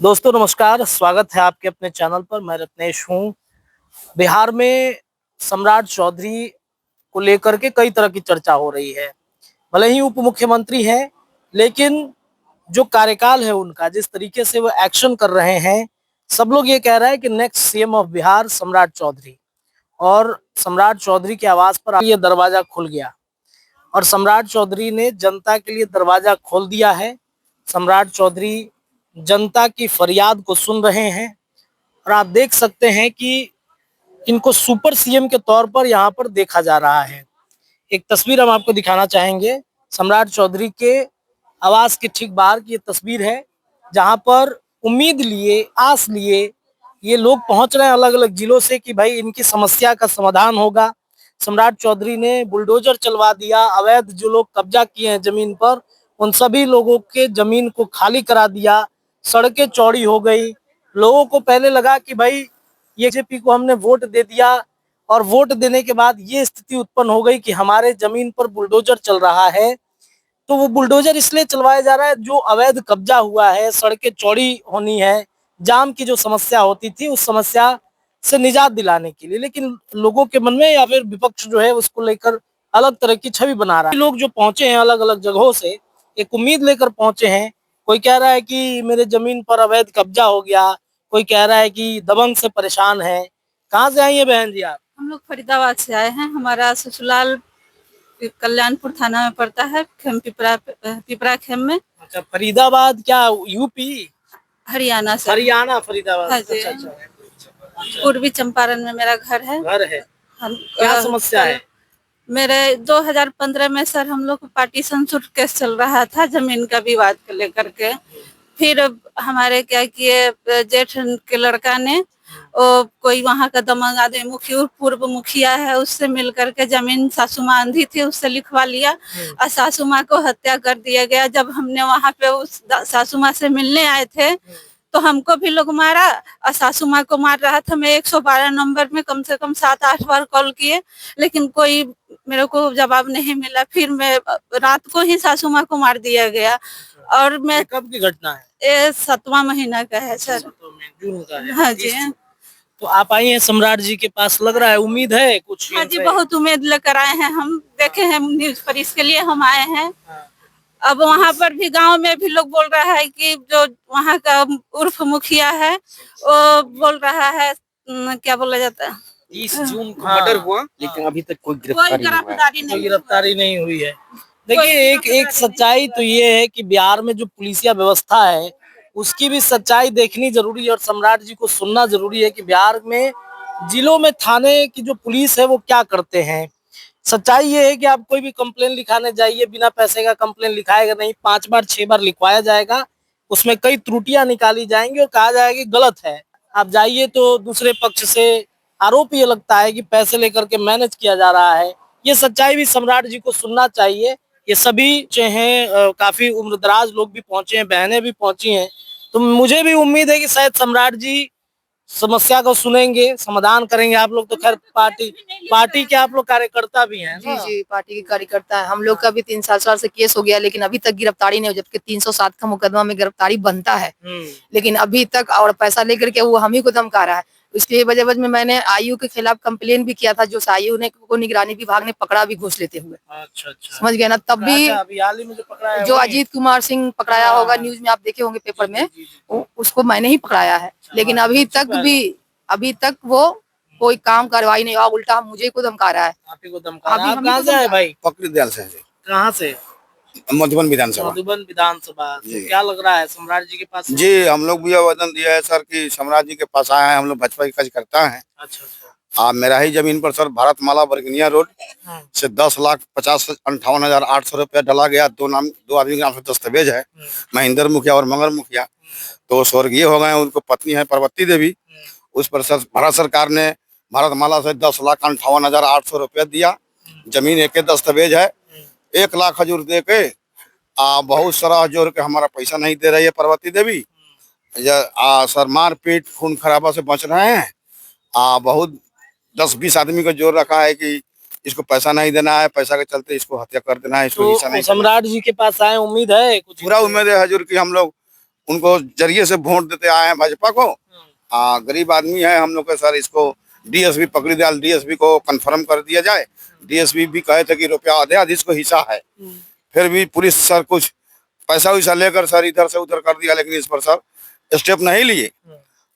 दोस्तों नमस्कार, स्वागत है आपके अपने चैनल पर। मैं रत्नेश हूँ। बिहार में सम्राट चौधरी को लेकर के कई तरह की चर्चा हो रही है। भले ही उप मुख्यमंत्री हैं, लेकिन जो कार्यकाल है उनका, जिस तरीके से वो एक्शन कर रहे हैं, सब लोग ये कह रहे हैं कि नेक्स्ट सीएम ऑफ बिहार सम्राट चौधरी। और सम्राट चौधरी के आवाज पर ये दरवाजा खुल गया और सम्राट चौधरी ने जनता के लिए दरवाजा खोल दिया है। सम्राट चौधरी जनता की फरियाद को सुन रहे हैं और आप देख सकते हैं कि इनको सुपर सीएम के तौर पर यहाँ पर देखा जा रहा है। एक तस्वीर हम आपको दिखाना चाहेंगे। सम्राट चौधरी के आवास के ठीक बाहर की ये तस्वीर है, जहाँ पर उम्मीद लिए, आस लिए ये लोग पहुंच रहे हैं अलग अलग जिलों से कि भाई इनकी समस्या का समाधान होगा। सम्राट चौधरी ने बुलडोजर चलवा दिया, अवैध जो लोग कब्जा किए हैं जमीन पर, उन सभी लोगों के जमीन को खाली करा दिया, सड़कें चौड़ी हो गई। लोगों को पहले लगा कि भाई ये बीजेपी को हमने वोट दे दिया, और वोट देने के बाद ये स्थिति उत्पन्न हो गई कि हमारे जमीन पर बुलडोजर चल रहा है। तो वो बुलडोजर इसलिए चलवाया जा रहा है, जो अवैध कब्जा हुआ है, सड़कें चौड़ी होनी है, जाम की जो समस्या होती थी उस समस्या से निजात दिलाने के लिए। लेकिन लोगों के मन में या फिर विपक्ष जो है उसको लेकर अलग तरह की छवि बना रहा है। लोग जो पहुंचे हैं अलग अलग जगहों से, एक उम्मीद लेकर पहुंचे हैं। कोई कह रहा है कि मेरे जमीन पर अवैध कब्जा हो गया, कोई कह रहा है कि दबंग से परेशान है। कहाँ से आई है बहन जी आप? हम लोग फरीदाबाद से आए हैं। हमारा ससुराल कल्याणपुर थाना में पड़ता है, खेम पिपरा खेम में। अच्छा, फरीदाबाद क्या यूपी? हरियाणा से। हरियाणा, फरीदाबाद। हाँ जी। अच्छा अच्छा। पूर्वी चंपारण में मेरा घर है। घर है। हम क्या समस्या है? मेरे 2015 में सर हम लोग पार्टीशन सूट केस चल रहा था जमीन का विवाद को लेकर के। फिर हमारे क्या किए, जेठ के लड़का ने कोई वहाँ का दमंग आदमी मुखिया, पूर्व मुखिया है, उससे मिल करके जमीन सासू माँ अंधी थी उससे लिखवा लिया और सासू माँ को हत्या कर दिया गया। जब हमने वहाँ पे उस सासू माँ से मिलने आए थे तो हमको भी लोग मारा और सासू माँ को मार रहा था। मैं 112 नंबर में कम से कम 7-8 बार कॉल किए, लेकिन कोई मेरे को जवाब नहीं मिला। फिर मैं रात को ही सासू माँ को मार दिया गया। और मैं कब की घटना है? ये 7वां महीना का है सर। जून का है। हाँ जी। तो आप आई हैं सम्राट जी के पास, लग रहा है उम्मीद है कुछ? हाँ जी, बहुत उम्मीद लेकर आए हैं। हम देखे हैं न्यूज पर, इसके लिए हम आए हैं। अब वहाँ पर भी गांव में भी लोग बोल रहा है कि जो वहाँ का उर्फ मुखिया है वो बोल रहा है, क्या बोला जाता है, 30 जून को मर्डर हुआ, लेकिन अभी तक कोई गिरफ्तारी नहीं हुई है। देखिए, एक सच्चाई तो ये है कि बिहार में जो पुलिसिया व्यवस्था है उसकी भी सच्चाई देखनी जरूरी है और सम्राट जी को सुनना जरूरी है कि बिहार में जिलों में थाने की जो पुलिस है वो क्या करते हैं। सच्चाई ये है कि आप कोई भी कंप्लेन लिखाने जाइए, बिना पैसे का कंप्लेन लिखाएगा नहीं, 5 बार 6 बार लिखवाया जाएगा, उसमें कई त्रुटियां निकाली जाएंगी और कहा जाएगा कि गलत है। आप जाइए तो दूसरे पक्ष से आरोप ये लगता है कि पैसे लेकर के मैनेज किया जा रहा है। ये सच्चाई भी सम्राट जी को सुनना चाहिए। ये सभी हैं, काफी उम्रदराज लोग भी पहुंचे हैं, बहनें भी पहुंची हैं। तो मुझे भी उम्मीद है कि शायद सम्राट जी समस्या को सुनेंगे, समाधान करेंगे। आप लोग तो खैर पार्टी के आप लोग कार्यकर्ता भी हैं जी जी, पार्टी के कार्यकर्ता है। हम लोग का भी 3 साल से केस हो गया, लेकिन अभी तक गिरफ्तारी नहीं हो, जबकि 307 का मुकदमा में गिरफ्तारी बनता है, लेकिन अभी तक, और पैसा लेकर के वो हम ही को धमका रहा है। इसके वजह में मैंने आयु के खिलाफ कंप्लेन भी किया था, जो आयु ने को निगरानी विभाग ने पकड़ा भी घूस लेते हुए। अच्छा अच्छा, समझ गए ना। तब भी जो अजीत कुमार सिंह पकड़ाया होगा, न्यूज में आप देखे होंगे पेपर में, उसको मैंने ही पकड़ाया है। लेकिन अभी तक वो कोई काम कार्रवाई नहीं हुआ, उल्टा मुझे को धमका रहा है। आप ही को धमका रहा है। आप कहाँ से आए भाई? पकड़ी दयाल से। कहाँ से? मधुबन विधानसभा। मधुबन विधानसभा। तो क्या लग रहा है सम्राट जी के पास? जी, हम लोग भी आवेदन दिया है सर कि सम्राट जी के पास आए हैं। हम लोग भाजपा की कार्यकर्ता हैं। अच्छा अच्छा। मेरा ही जमीन पर सर भारतमाला बरगनिया रोड से 10,50,58,800 रुपया डाला गया। दो आदमी के नाम से दस्तावेज है, महेंद्र मुखिया और मंगर मुखिया। तो स्वर्गीय हो गए, उनको पत्नी है पार्वती देवी। उस पर सर भारत सरकार ने भारतमाला से 10,58,800 रुपया दिया। जमीन एक दस्तावेज है, 1 लाख हजूर दे के बहुत सारा जोर के हमारा पैसा नहीं दे रही है पार्वती देवी। सर मारपीट खून खराबा से बच रहे हैं। बहुत 10-20 आदमी को जोर रखा है कि इसको पैसा नहीं देना है, पैसा के चलते इसको हत्या कर देना है, इसको तो सम्राट जी के पास आए, उम्मीद है कुछ? पूरा उम्मीद है हजूर की। हम लोग उनको जरिए से वोट देते आए हैं भाजपा को। गरीब आदमी है हम लोग के सर, इसको डीएसपी पकड़ी दयाल डीएसपी को कंफर्म कर दिया जाए। डीएसपी भी कहे थे कि रुपया अध्यादेश को हिस्सा है, फिर भी पुलिस सर कुछ पैसा वैसा लेकर सर इधर से उधर कर दिया, लेकिन इस पर सर स्टेप नहीं लिए।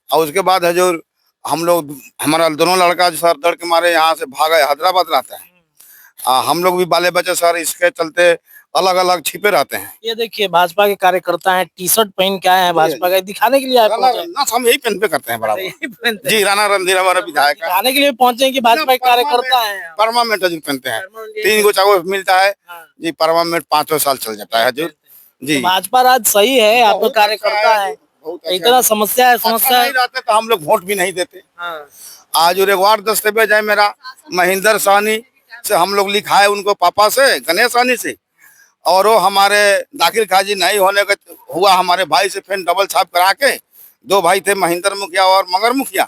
और उसके बाद हजूर हम लोग, हमारा दोनों लड़का जो सर डर के मारे यहाँ से भागा, हैदराबाद रहता है। हम लोग भी बाले बच्चे सर इसके चलते अलग अलग छिपे रहते हैं। ये देखिए भाजपा के कार्यकर्ता हैं, टी शर्ट पहन के आए हैं भाजपा का, दिखाने के लिए आए पहुंचे। ना हम यही पेन पे करते हैं बराबर। यही पहनते हैं। जी, राणा रणधीर हमारा विधायक है, दिखाने के लिए पहुंचे हैं कि भाजपा के कार्यकर्ता हैं। परमानेंट हजूर पहनते हैं, परमानेंट 3 गो चावल मिलता है हाँ। जी, परमानेंट 5 साल चल जाता है हजूर जी। तो भाजपा राज सही है, आप बहुत कार्यकर्ता अच्छा है, बहुत अच्छा इतना समस्या है, अच्छा समस्या नहीं रहते तो हम लोग वोट भी नहीं देते। हाँ। आज एक और दस्तावेज है मेरा, महेंद्र साहनी से हम लोग लिखा है उनको पापा से, गणेश साहनी से, और वो हमारे दाखिल खाजी नहीं होने का हुआ, हमारे भाई से फिर डबल छाप करा के, 2 भाई थे महेंद्र मुखिया और मगर मुखिया,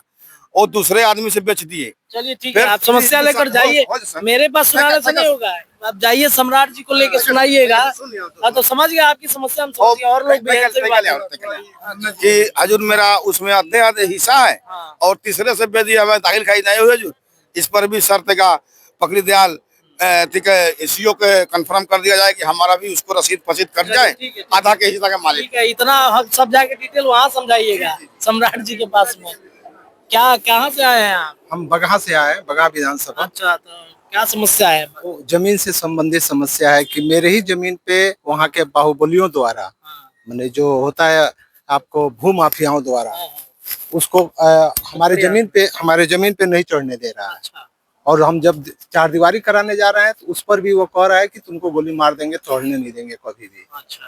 और दूसरे आदमी से बेच दिए। चलिए ठीक है, आप समस्या लेकर जाइए, मेरे पास सुनाने से नहीं होगा, आप जाइए सम्राट जी को लेकर सुनाइएगा। हाँ तो समझ गए आपकी समस्या, हम समझ गए, और लोग भी हैं, सही बात है। कि हजूर मेरा उसमें आधे हिस्सा है, हाँ। और तीसरे से बेच दिया, दाखिल खाई नहीं हुए हजूर। इस पर भी शर्त का पकड़ी दयाल ठीक है सीओ के कंफर्म कर दिया जाए कि हमारा भी उसको रसीद फसीद कर जाए, ठीक है, आधा के हिस्सा का मालिक। ठीक है, इतना हम सब जाके डिटेल वहाँ समझाइएगा सम्राट जी के पास में। क्या कहाँ से आए हैं आप? हम बगहा से आए, बगहा विधानसभा। अच्छा, तो क्या समस्या है? वो जमीन से संबंधित समस्या है कि मेरे ही जमीन पे वहाँ के बाहुबलियों द्वारा, हाँ, मैंने जो होता है आपको भू माफियाओं द्वारा, हाँ, उसको हमारे जमीन पे नहीं चढ़ने दे रहा है। अच्छा, और हम जब चारदीवारी कराने जा रहे हैं तो उस पर भी वो कह रहा है कि तुमको गोली मार देंगे, चढ़ने नहीं देंगे कभी भी। अच्छा,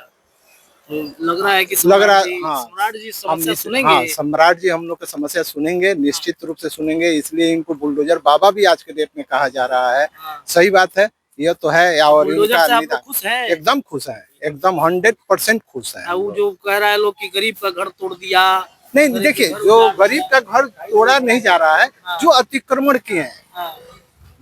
तो लग रहा है कि लग रहा है, हाँ, सम्राट जी हम समस्या सुनेंगे। हाँ, सम्राट जी हम लोग की समस्या सुनेंगे, निश्चित रूप से सुनेंगे। इसलिए इनको बुलडोजर बाबा भी आज के डेट में कहा जा रहा है। हाँ। सही बात है, यह तो है। और बुलडोजर इनका से आप निदान लोग खुश हैं? एकदम खुश है, एकदम 100% खुश है। वो जो कह रहा है लोग कि गरीब का घर तोड़ दिया। नहीं देखिए, जो गरीब का घर तोड़ा नहीं जा रहा है, जो अतिक्रमण किए हैं, हाँ,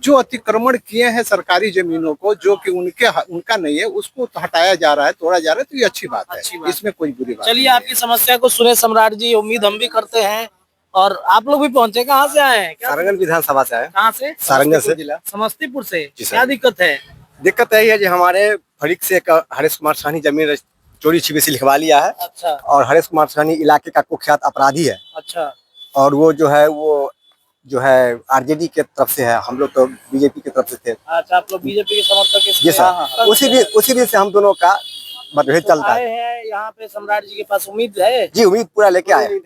जो अतिक्रमण किए हैं सरकारी जमीनों को, जो कि उनका नहीं है, उसको तो हटाया जा रहा है, तोड़ा जा रहा है, तो ये अच्छी बात है, इसमें कोई बुरी बात चलिए नहीं है। आपकी समस्या को सुने सम्राट जी, उम्मीद हम भी करते हैं। और आप लोग भी पहुंचे, कहाँ से आए हैं? क्या सारंगल विधानसभा से है। कहाँ से? सारंगल से। समस्तीपुर से। जी सर। क्या दिक्कत है? दिक्कत यही है कि हमारे फरीक से एक हरीश कुमार साहनी जमीन चोरी छिपे से लिखवा लिया है, अच्छा, और हरीश कुमार साहनी इलाके का कुख्यात अपराधी है, अच्छा, और वो जो है आरजेडी के तरफ से है, हम लोग तो बीजेपी की तरफ से थे। अच्छा, आप लोग बीजेपी के समर्थक हैं? जी सर। हाँ, हाँ। उसी भी से हम दोनों का मतभेद तो चलता आए है। हैं यहाँ पे सम्राट जी के पास, उम्मीद है? जी, उम्मीद पूरा लेके आए,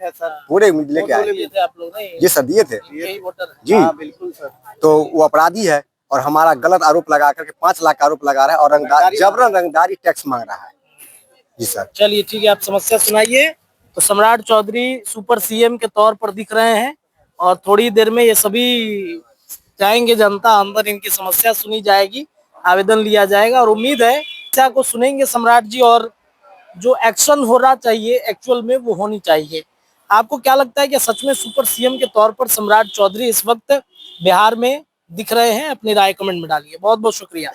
पूरे उम्मीद लेके वोट आए। दिए थे आप लोग? नहीं, जी सर, दिए थे यही वोटर है। जी। हाँ, बिल्कुल सर। तो वो अपराधी है, और हमारा गलत आरोप लगा करके 5 लाख का आरोप लगा रहा है, और जबरन रंगदारी टैक्स मांग रहा है। जी सर। चलिए ठीक है, आप समस्या सुनाइए। तो सम्राट चौधरी सुपर सीएम के तौर पर दिख रहे हैं, और थोड़ी देर में ये सभी जाएंगे जनता अंदर, इनकी समस्या सुनी जाएगी, आवेदन लिया जाएगा, और उम्मीद है समस्या को सुनेंगे सम्राट जी, और जो एक्शन हो रहा चाहिए एक्चुअल में वो होनी चाहिए। आपको क्या लगता है कि सच में सुपर सीएम के तौर पर सम्राट चौधरी इस वक्त बिहार में दिख रहे हैं? अपनी राय कमेंट में डालिए। बहुत बहुत शुक्रिया।